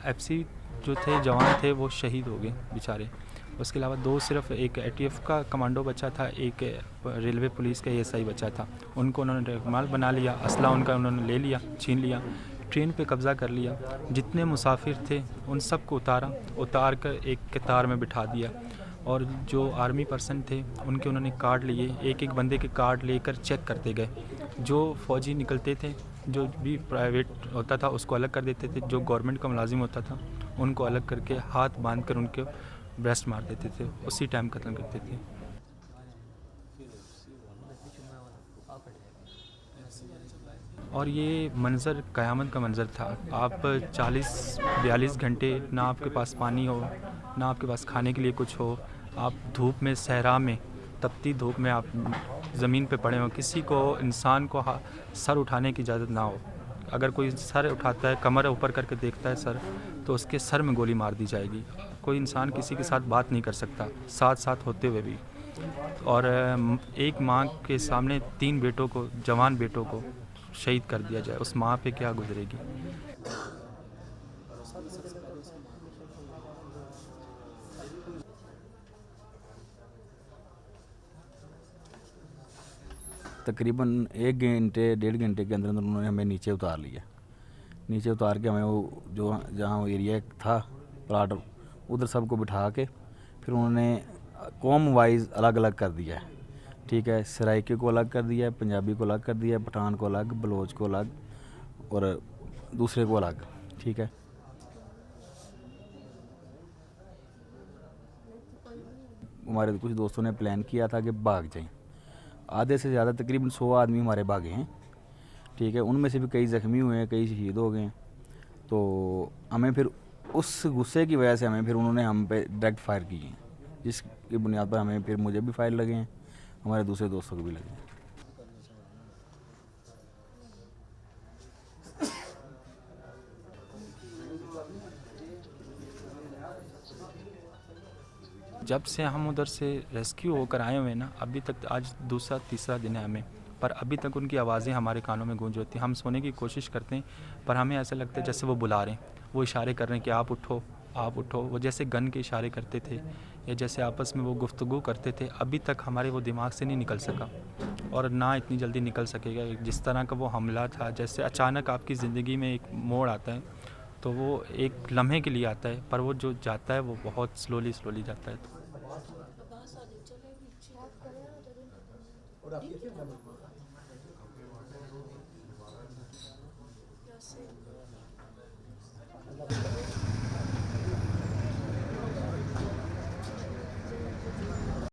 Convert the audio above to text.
FC जो थे जवान थे वो शहीद हो गए बेचारे। उसके अलावा दो सिर्फ एक एटीएफ का कमांडो बचा था, एक रेलवे पुलिस का एएसआई बचा था। उनको उन्होंने रखमाल बना लिया, असला उनका उन्होंने ले लिया, छीन लिया, ट्रेन पे कब्ज़ा कर लिया। जितने मुसाफिर थे उन सब को उतार कर एक कतार में बिठा दिया। और जो आर्मी पर्सन थे उनके उन्होंने कार्ड लिए, एक एक बंदे के कार्ड लेकर चेक करते गए। जो फ़ौजी निकलते थे, जो भी प्राइवेट होता था उसको अलग कर देते थे, जो गवर्नमेंट का मुलाजिम होता था उनको अलग करके हाथ बांध कर उनके ब्रेस्ट मार देते थे, उसी टाइम कत्ल करते थे। और ये मंज़र क़यामत का मंज़र था। आप 40-42 घंटे ना आपके पास पानी हो, ना आपके पास खाने के लिए कुछ हो, आप धूप में, सहरा में, तपती धूप में आप ज़मीन पे पड़े हो। किसी को, इंसान को सर उठाने की इजाज़त ना हो। अगर कोई सर उठाता है, कमर ऊपर करके देखता है सर, तो उसके सर में गोली मार दी जाएगी। कोई इंसान किसी के साथ बात नहीं कर सकता, साथ साथ होते हुए भी। और एक माँ के सामने 3 बेटों को, जवान बेटों को शहीद कर दिया जाए, उस माँ पे क्या गुजरेगी। तकरीबन 1 घंटे 1.5 घंटे के अंदर उन्होंने हमें नीचे उतार लिया। नीचे उतार के हमें वो जो जहाँ वो एरिया था प्लाट, उधर सबको बिठा के फिर उन्होंने कौम वाइज अलग अलग कर दिया है। ठीक है, सराइके को अलग कर दिया है, पंजाबी को अलग कर दिया है, पठान को अलग, बलोच को अलग और दूसरे को अलग। ठीक है, हमारे कुछ दोस्तों ने प्लान किया था कि भाग जाएं। आधे से ज़्यादा तकरीबन 100 आदमी हमारे भागे हैं। ठीक है, उनमें से भी कई ज़ख्मी हुए हैं, कई शहीद हो गए हैं। तो हमें फिर उस गुस्से की वजह से हमें फिर उन्होंने हम पे डायरेक्ट फायर किए हैं, जिसकी बुनियाद पर हमें फिर मुझे भी फायर लगे हैं, हमारे दूसरे दोस्तों को भी लगे हैं। जब से हम उधर से रेस्क्यू होकर आए हुए हैं ना, अभी तक आज दूसरा तीसरा दिन है हमें, पर अभी तक उनकी आवाज़ें हमारे कानों में गूंज होती हैं। हम सोने की कोशिश करते हैं पर हमें ऐसा लगता है जैसे वो बुला रहे हैं, वो इशारे कर रहे हैं कि आप उठो, आप उठो। वो जैसे गन के इशारे करते थे या जैसे आपस में वो गुफ्तगू करते थे, अभी तक हमारे वो दिमाग से नहीं निकल सका और ना इतनी जल्दी निकल सकेगा। जिस तरह का वो हमला था, जैसे अचानक आपकी ज़िंदगी में एक मोड़ आता है तो वो एक लम्हे के लिए आता है, पर वो जो जाता है वो बहुत स्लोली जाता है।